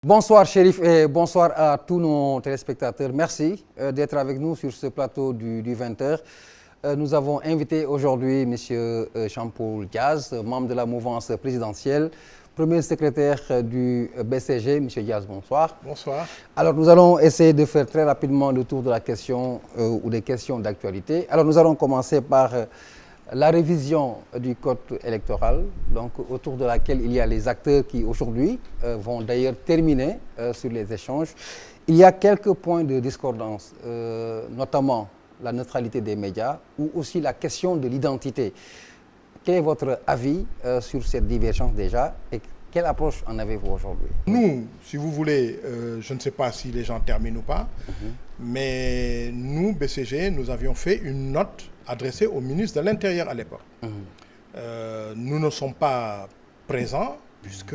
Bonsoir Chérif et bonsoir à tous nos téléspectateurs. Merci d'être avec nous sur ce plateau du 20h. Nous avons invité aujourd'hui M. Jean-Paul Diaz, membre de la mouvance présidentielle, premier secrétaire du BCG. M. Diaz, bonsoir. Bonsoir. Alors nous allons essayer de faire très rapidement le tour de la question ou des questions d'actualité. Alors nous allons commencer par la révision du code électoral, donc autour de laquelle il y a les acteurs qui aujourd'hui vont d'ailleurs terminer sur les échanges. Il y a quelques points de discordance, notamment la neutralité des médias ou aussi la question de l'identité. Quel est votre avis sur cette divergence déjà et quelle approche en avez-vous aujourd'hui? Nous, si vous voulez, je ne sais pas si les gens terminent ou pas, mais nous, BCG, nous avions fait une note adressée au ministre de l'Intérieur à l'époque. Nous ne sommes pas présents puisque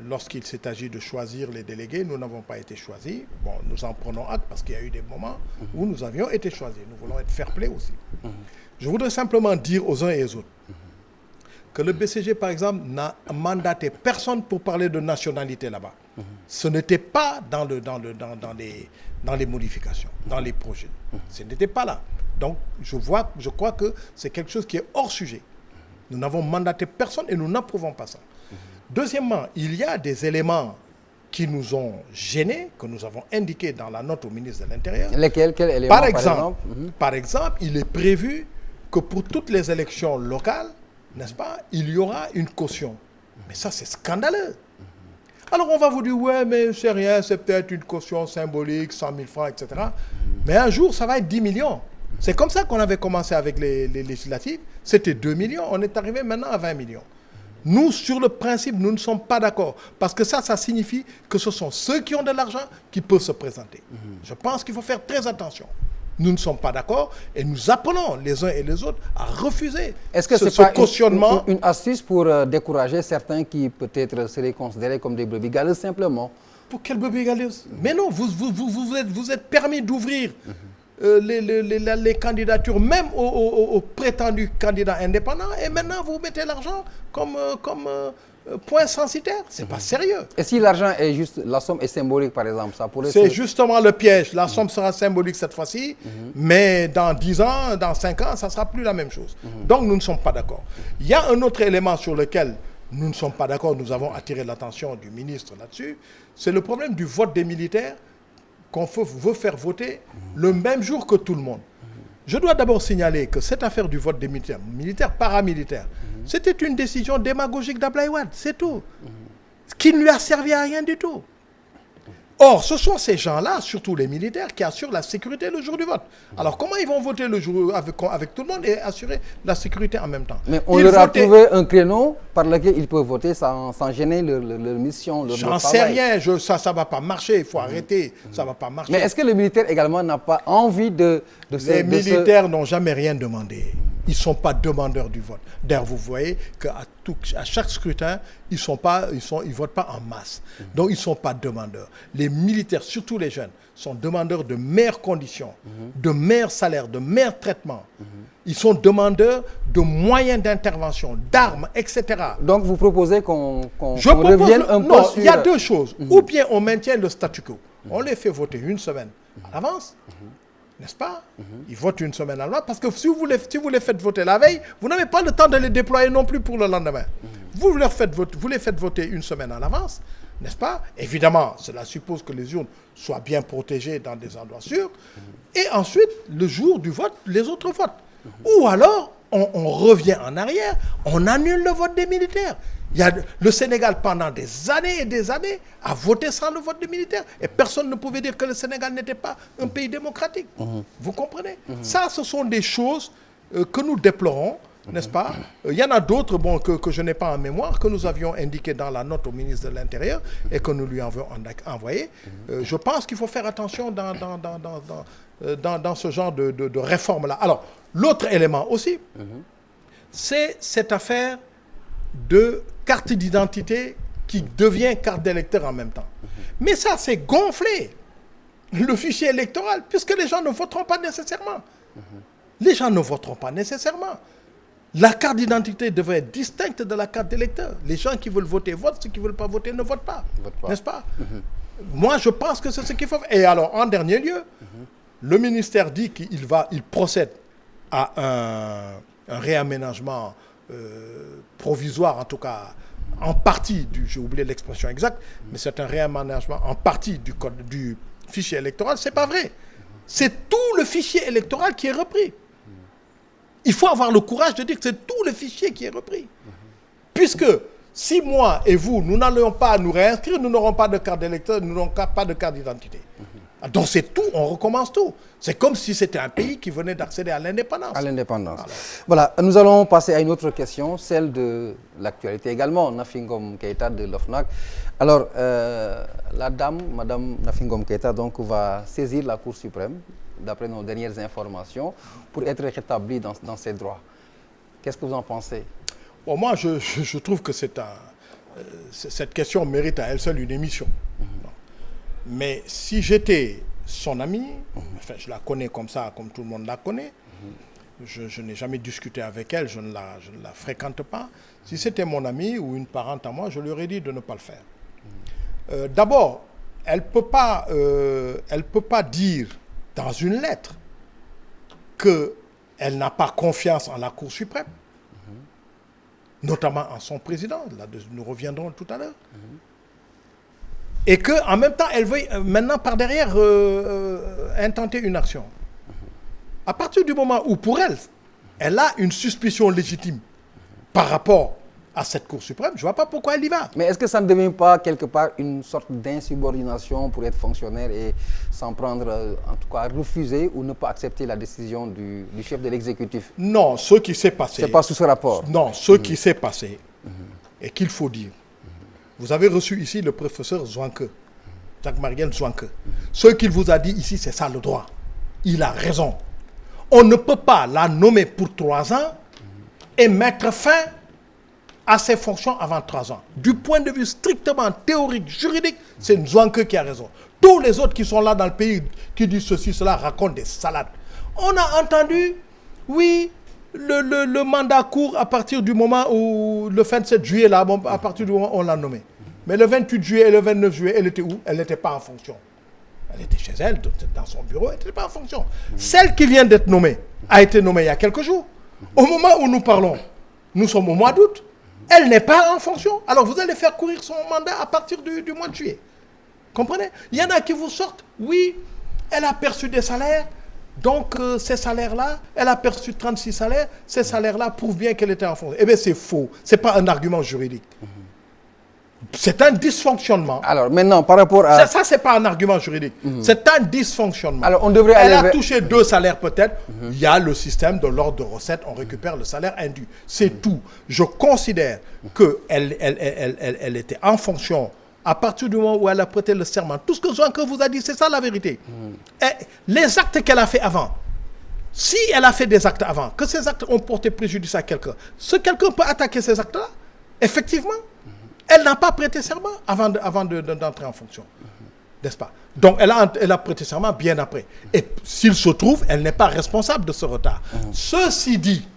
lorsqu'il s'est agi de choisir les délégués, nous n'avons pas été choisis. Bon, nous en prenons acte parce qu'il y a eu des moments où nous avions été choisis. Nous voulons être fair-play aussi. Je voudrais simplement dire aux uns et aux autres que le BCG, par exemple, n'a mandaté personne pour parler de nationalité là-bas. Ce n'était pas dans les modifications, dans les projets. Ce n'était pas là. Donc, je crois que c'est quelque chose qui est hors sujet. Nous n'avons mandaté personne et nous n'approuvons pas ça. Deuxièmement, il y a des éléments qui nous ont gênés, que nous avons indiqués dans la note au ministre de l'Intérieur. Lesquels? Quels éléments, par exemple, il est prévu que pour toutes les élections locales, n'est-ce pas, il y aura une caution. Mais ça, c'est scandaleux. Alors, on va vous dire, ouais, mais c'est rien, c'est peut-être une caution symbolique, 100 000 francs, etc. Mais un jour, ça va être 10 millions. C'est comme ça qu'on avait commencé avec les législatives. C'était 2 millions. On est arrivé maintenant à 20 millions. Nous, sur le principe, nous ne sommes pas d'accord. Parce que ça signifie que ce sont ceux qui ont de l'argent qui peuvent se présenter. Je pense qu'il faut faire très attention. Nous ne sommes pas d'accord et nous appelons les uns et les autres à refuser ce cautionnement. Une astuce pour décourager certains qui peut-être seraient considérés comme des brebis galeuses simplement? Pour quelles brebis galeuses? Mais non, vous êtes permis d'ouvrir les candidatures, même aux prétendus candidats indépendants, et maintenant vous mettez l'argent comme point censitaire. C'est pas sérieux. Et si l'argent est juste, la somme est symbolique par exemple, ça pourrait... C'est justement le piège. La somme sera symbolique cette fois-ci, mais dans 10 ans, dans 5 ans, ça ne sera plus la même chose. Donc nous ne sommes pas d'accord. Il y a un autre élément sur lequel nous ne sommes pas d'accord, nous avons attiré l'attention du ministre là-dessus, c'est le problème du vote des militaires qu'on veut faire voter le même jour que tout le monde. Je dois d'abord signaler que cette affaire du vote des militaires, paramilitaires, c'était une décision démagogique d'Ablaye Wade, c'est tout. Qui ne lui a servi à rien du tout. Or, ce sont ces gens-là, surtout les militaires, qui assurent la sécurité le jour du vote. Alors, comment ils vont voter le jour avec tout le monde et assurer la sécurité en même temps? Mais on leur a trouvé un créneau par lequel ils peuvent voter sans gêner leur mission, leur travail. J'en sais rien, ça ne va pas marcher, il faut arrêter, ça ne va pas marcher. Mais est-ce que le militaire également n'a pas envie de Les militaires n'ont jamais rien demandé. Ils ne sont pas demandeurs du vote. D'ailleurs, vous voyez qu'à chaque scrutin, ils ne votent pas en masse. Donc, ils ne sont pas demandeurs. Les militaires, surtout les jeunes, sont demandeurs de meilleures conditions, de meilleurs salaires, de meilleurs traitements. Ils sont demandeurs de moyens d'intervention, d'armes, etc. Donc, vous proposez qu'on revienne un peu sur... Non, il y a deux choses. Ou bien on maintient le statu quo. On les fait voter une semaine à l'avance. N'est-ce pas? Ils votent une semaine à l'avance parce que si vous les faites voter la veille, vous n'avez pas le temps de les déployer non plus pour le lendemain. Vous les faites voter une semaine à l'avance, n'est-ce pas? Évidemment, cela suppose que les urnes soient bien protégées dans des endroits sûrs. Et ensuite, le jour du vote, les autres votent. Ou alors, on revient en arrière, on annule le vote des militaires. Le Sénégal, pendant des années et des années, a voté sans le vote des militaires. Et personne ne pouvait dire que le Sénégal n'était pas un pays démocratique. Vous comprenez? Ça, ce sont des choses que nous déplorons, n'est-ce pas? Il y en a d'autres que je n'ai pas en mémoire, que nous avions indiqué dans la note au ministre de l'Intérieur et que nous lui avons envoyé. Je pense qu'il faut faire attention dans ce genre de réforme-là. Alors, l'autre élément aussi, c'est cette affaire de carte d'identité qui devient carte d'électeur en même temps. Mais ça, c'est gonflé le fichier électoral, puisque les gens ne voteront pas nécessairement. Les gens ne voteront pas nécessairement. La carte d'identité devrait être distincte de la carte d'électeur. Les gens qui veulent voter votent, ceux qui ne veulent pas voter ne votent pas. N'est-ce pas? Moi, je pense que c'est ce qu'il faut faire. Et alors, en dernier lieu, le ministère dit qu'il procède à un réaménagement provisoire, en tout cas en partie, j'ai oublié l'expression exacte, mais c'est un réaménagement en partie du fichier électoral. C'est pas vrai. C'est tout le fichier électoral qui est repris. Il faut avoir le courage de dire que c'est tout le fichier qui est repris. Puisque si moi et vous, nous n'allons pas nous réinscrire, nous n'aurons pas de carte d'électeur, nous n'aurons pas de carte d'identité. Donc c'est tout, on recommence tout. C'est comme si c'était un pays qui venait d'accéder à l'indépendance. À l'indépendance. Voilà, nous allons passer à une autre question, celle de l'actualité également, Nafi Ngom Keïta de l'OFNAC. Alors, la dame, Madame Nafi Ngom Keïta, donc, va saisir la Cour suprême, d'après nos dernières informations, pour être rétablie dans ses droits. Qu'est-ce que vous en pensez? Bon, moi, je trouve que cette question mérite à elle seule une émission. Mais si j'étais son ami, enfin, je la connais comme ça, comme tout le monde la connaît, je n'ai jamais discuté avec elle, je ne la fréquente pas. Si c'était mon ami ou une parente à moi, je lui aurais dit de ne pas le faire. D'abord, elle ne peut pas dire dans une lettre qu'elle n'a pas confiance en la Cour suprême, notamment en son président, là, nous reviendrons tout à l'heure. Et qu'en même temps, elle veuille maintenant par derrière intenter une action. À partir du moment où, pour elle, elle a une suspicion légitime par rapport à cette Cour suprême, je ne vois pas pourquoi elle y va. Mais est-ce que ça ne devient pas quelque part une sorte d'insubordination pour être fonctionnaire et s'en prendre, en tout cas, refuser ou ne pas accepter la décision du chef de l'exécutif? Non, ce qui s'est passé... C'est pas sous ce rapport. Non, ce qui s'est passé, et qu'il faut dire, vous avez reçu ici le professeur Zouanke, Jacques-Mariel Zouanke. Ce qu'il vous a dit ici, c'est ça le droit. Il a raison. On ne peut pas la nommer pour 3 ans et mettre fin à ses fonctions avant 3 ans. Du point de vue strictement théorique, juridique, c'est Zouanke qui a raison. Tous les autres qui sont là dans le pays, qui disent ceci, cela, racontent des salades. On a entendu, oui, le mandat court à partir du moment où, le 27 juillet, là, bon, à partir du moment où on l'a nommé. Mais le 28 juillet et le 29 juillet, elle était où? Elle n'était pas en fonction. Elle était chez elle, dans son bureau, elle n'était pas en fonction. Celle qui vient d'être nommée a été nommée il y a quelques jours. Au moment où nous parlons, nous sommes au mois d'août, elle n'est pas en fonction. Alors vous allez faire courir son mandat à partir du mois de juillet. Comprenez? Il y en a qui vous sortent, oui, elle a perçu des salaires, donc ces salaires-là, elle a perçu 36 salaires, ces salaires-là prouvent bien qu'elle était en fonction. Eh bien c'est faux, ce n'est pas un argument juridique. C'est un dysfonctionnement. Alors maintenant, par rapport à... Ça c'est pas un argument juridique. C'est un dysfonctionnement. Alors on devrait Elle aller a touché 2 salaires peut-être. Il y a le système de l'ordre de recette. On récupère le salaire indu. C'est tout. Je considère qu'elle était en fonction à partir du moment où elle a prêté le serment. Tout ce que Zouanke vous a dit, c'est ça la vérité. Et les actes qu'elle a fait avant, si elle a fait des actes avant, que ces actes ont porté préjudice à quelqu'un, ce quelqu'un peut attaquer ces actes-là, effectivement. Elle n'a pas prêté serment avant d'entrer en fonction. N'est-ce pas? Donc, elle a prêté serment bien après. Et s'il se trouve, elle n'est pas responsable de ce retard. Ceci dit,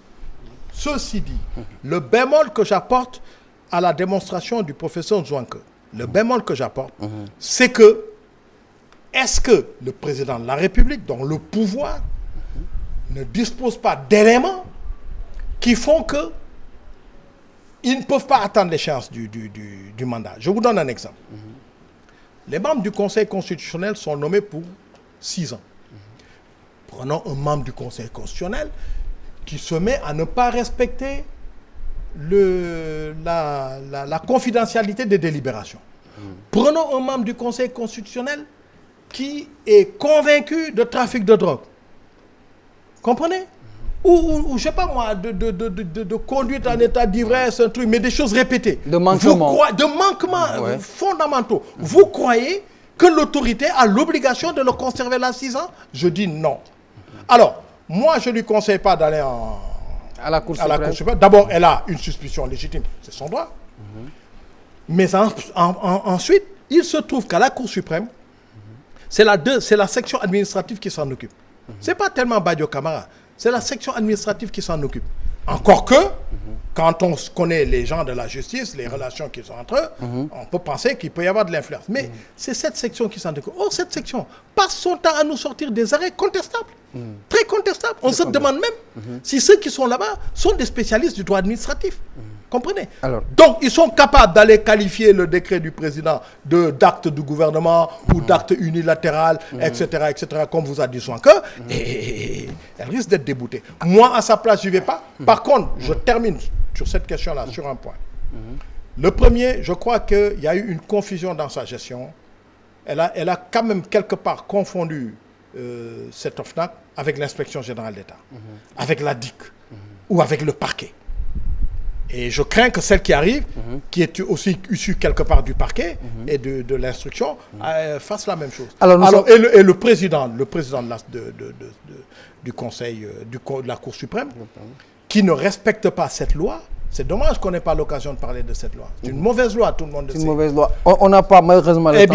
le bémol que j'apporte à la démonstration du professeur Zouanke, le bémol que j'apporte, c'est que, est-ce que le président de la République, dont le pouvoir, ne dispose pas d'éléments qui font que ils ne peuvent pas attendre l'échéance du mandat. Je vous donne un exemple. Les membres du Conseil constitutionnel sont nommés pour 6 ans. Prenons un membre du Conseil constitutionnel qui se met à ne pas respecter la confidentialité des délibérations. Prenons un membre du Conseil constitutionnel qui est convaincu de trafic de drogue. Comprenez? Ou je ne sais pas moi, de conduite en état d'ivresse, un truc, mais des choses répétées. De manquements. De manquements fondamentaux. Vous croyez que l'autorité a l'obligation de le conserver là 6 ans? Je dis non. Alors, moi, je ne lui conseille pas d'aller à la Cour suprême. D'abord, elle a une suspicion légitime, c'est son droit. Mais ensuite, il se trouve qu'à la Cour suprême, c'est la section administrative qui s'en occupe. Ce n'est pas tellement Badio Camara. C'est la section administrative qui s'en occupe. Encore que, quand on connaît les gens de la justice, les relations qu'ils ont entre eux, on peut penser qu'il peut y avoir de l'influence. Mais c'est cette section qui s'en occupe. Or, cette section passe son temps à nous sortir des arrêts contestables. Très contestables. On se demande même si ceux qui sont là-bas sont des spécialistes du droit administratif. Comprenez? Donc, ils sont capables d'aller qualifier le décret du président d'acte du gouvernement ou d'acte unilatéral, etc., comme vous a dit Soinke, et elle risque d'être déboutée. Moi, à sa place, je n'y vais pas. Par contre, je termine sur cette question-là, sur un point. Le premier, je crois qu'il y a eu une confusion dans sa gestion. Elle a quand même quelque part confondu cette OFNAC avec l'inspection générale d'État, avec la DIC ou avec le parquet. Et je crains que celle qui arrive, qui est aussi issue quelque part du parquet et de l'instruction, fasse la même chose. Et le président du Conseil, de la Cour suprême, qui ne respecte pas cette loi, c'est dommage qu'on n'ait pas l'occasion de parler de cette loi. C'est une mauvaise loi, tout le monde le sait. C'est une mauvaise loi. On n'a pas malheureusement le temps.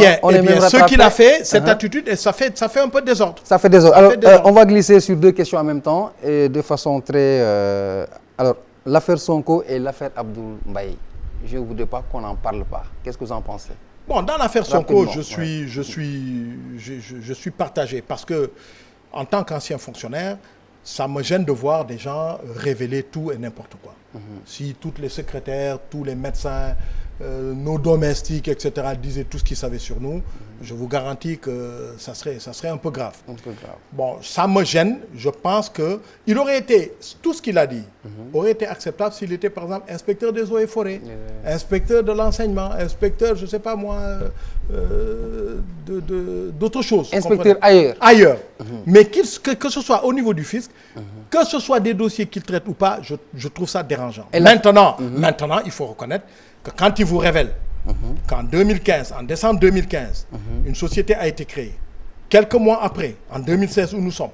Ce qu'il a fait, cette attitude, et ça fait un peu désordre. Ça fait désordre. Alors, on va glisser sur deux questions en même temps et de façon très... Alors, l'affaire Sonko et l'affaire Abdoul Mbaye. Je ne voudrais pas qu'on n'en parle pas. Qu'est-ce que vous en pensez? Bon, dans l'affaire Sonko, je suis partagé parce que, en tant qu'ancien fonctionnaire, ça me gêne de voir des gens révéler tout et n'importe quoi. Si toutes les secrétaires, tous les médecins, nos domestiques, etc., disaient tout ce qu'ils savaient sur nous, je vous garantis que ça serait un peu grave. Bon, ça me gêne. Je pense que tout ce qu'il a dit aurait été acceptable s'il était, par exemple, inspecteur des eaux et forêts, inspecteur de l'enseignement, inspecteur, je ne sais pas moi, d'autres choses. Inspecteur ailleurs. Ailleurs. Mais que ce soit au niveau du fisc, que ce soit des dossiers qu'il traite ou pas, je trouve ça dérangeant. Et maintenant, il faut reconnaître que quand il vous révèle qu'en 2015, en décembre 2015, une société a été créée, quelques mois après, en 2016 où nous sommes,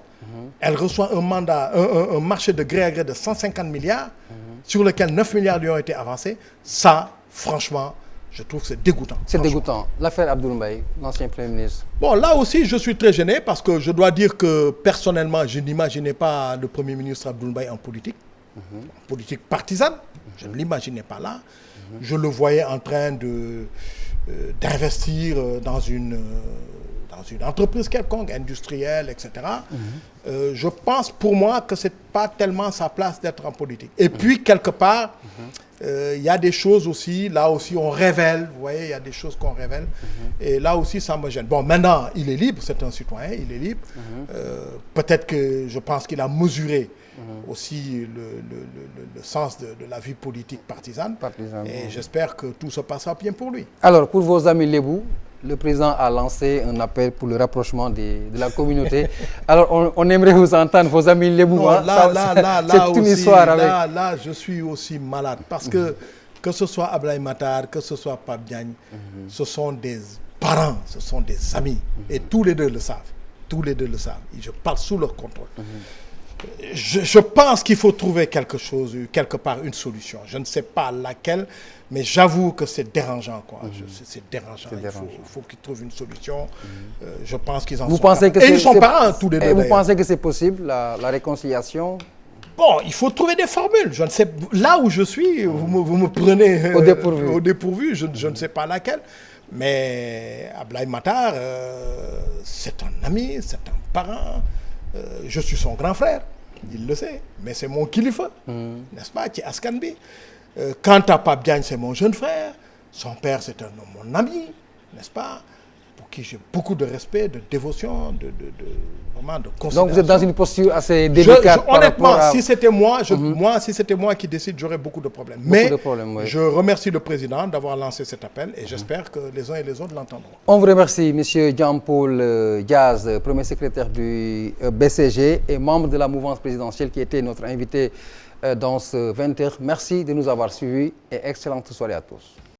elle reçoit un marché de gré à gré de 150 milliards, sur lequel 9 milliards lui ont été avancés, ça, franchement, je trouve que c'est dégoûtant. C'est dégoûtant. L'affaire Abdoul Mbaye, l'ancien Premier ministre. Bon, là aussi, je suis très gêné parce que je dois dire que, personnellement, je n'imaginais pas le Premier ministre Abdoul Mbaye en politique, en politique partisane. Je ne l'imaginais pas là. Je le voyais en train d'investir dans une entreprise quelconque, industrielle, etc. Je pense pour moi que ce n'est pas tellement sa place d'être en politique. Et puis, quelque part, il y a des choses aussi, là aussi on révèle, vous voyez, il y a des choses qu'on révèle. Et là aussi, ça me gêne. Bon, maintenant, il est libre, c'est un citoyen, il est libre. Peut-être que je pense qu'il a mesuré aussi le sens de la vie politique partisane. Et j'espère que tout se passera bien pour lui. Alors, pour vos amis Lébou, le président a lancé un appel pour le rapprochement de la communauté. Alors, on aimerait vous entendre, vos amis Lébou. Non, là, je suis aussi malade. Parce que ce soit Ablaye Matar, que ce soit Pape Diagne, ce sont des parents, ce sont des amis. Et tous les deux le savent. Tous les deux le savent. Et je parle sous leur contrôle. Je pense qu'il faut trouver quelque chose, quelque part, une solution. Je ne sais pas laquelle, mais j'avoue que c'est dérangeant, quoi. C'est dérangeant. Il faut qu'ils trouvent une solution. Je pense qu'ils en sont capables. Et ils sont parents, tous les deux. Et vous pensez que c'est possible, la réconciliation? Bon, il faut trouver des formules. Je ne sais, là où je suis, vous me prenez au dépourvu. Je ne sais pas laquelle. Mais Ablaye Matar, c'est un ami, c'est un parent. Je suis son grand frère, il le sait, mais c'est mon kilifa, n'est-ce pas, qui est Askanbi. Quant à Pape Diagne, c'est mon jeune frère, son père, c'est mon ami, n'est-ce pas, pour qui j'ai beaucoup de respect, de dévotion, vraiment de considération. Donc vous êtes dans une posture assez délicate. Honnêtement, si c'était moi, si c'était moi qui décide, j'aurais beaucoup de problèmes. Je remercie le président d'avoir lancé cet appel et j'espère que les uns et les autres l'entendront. On vous remercie, M. Jean-Paul Diaz, premier secrétaire du BCG et membre de la mouvance présidentielle qui était notre invité dans ce 20h. Merci de nous avoir suivis et excellente soirée à tous.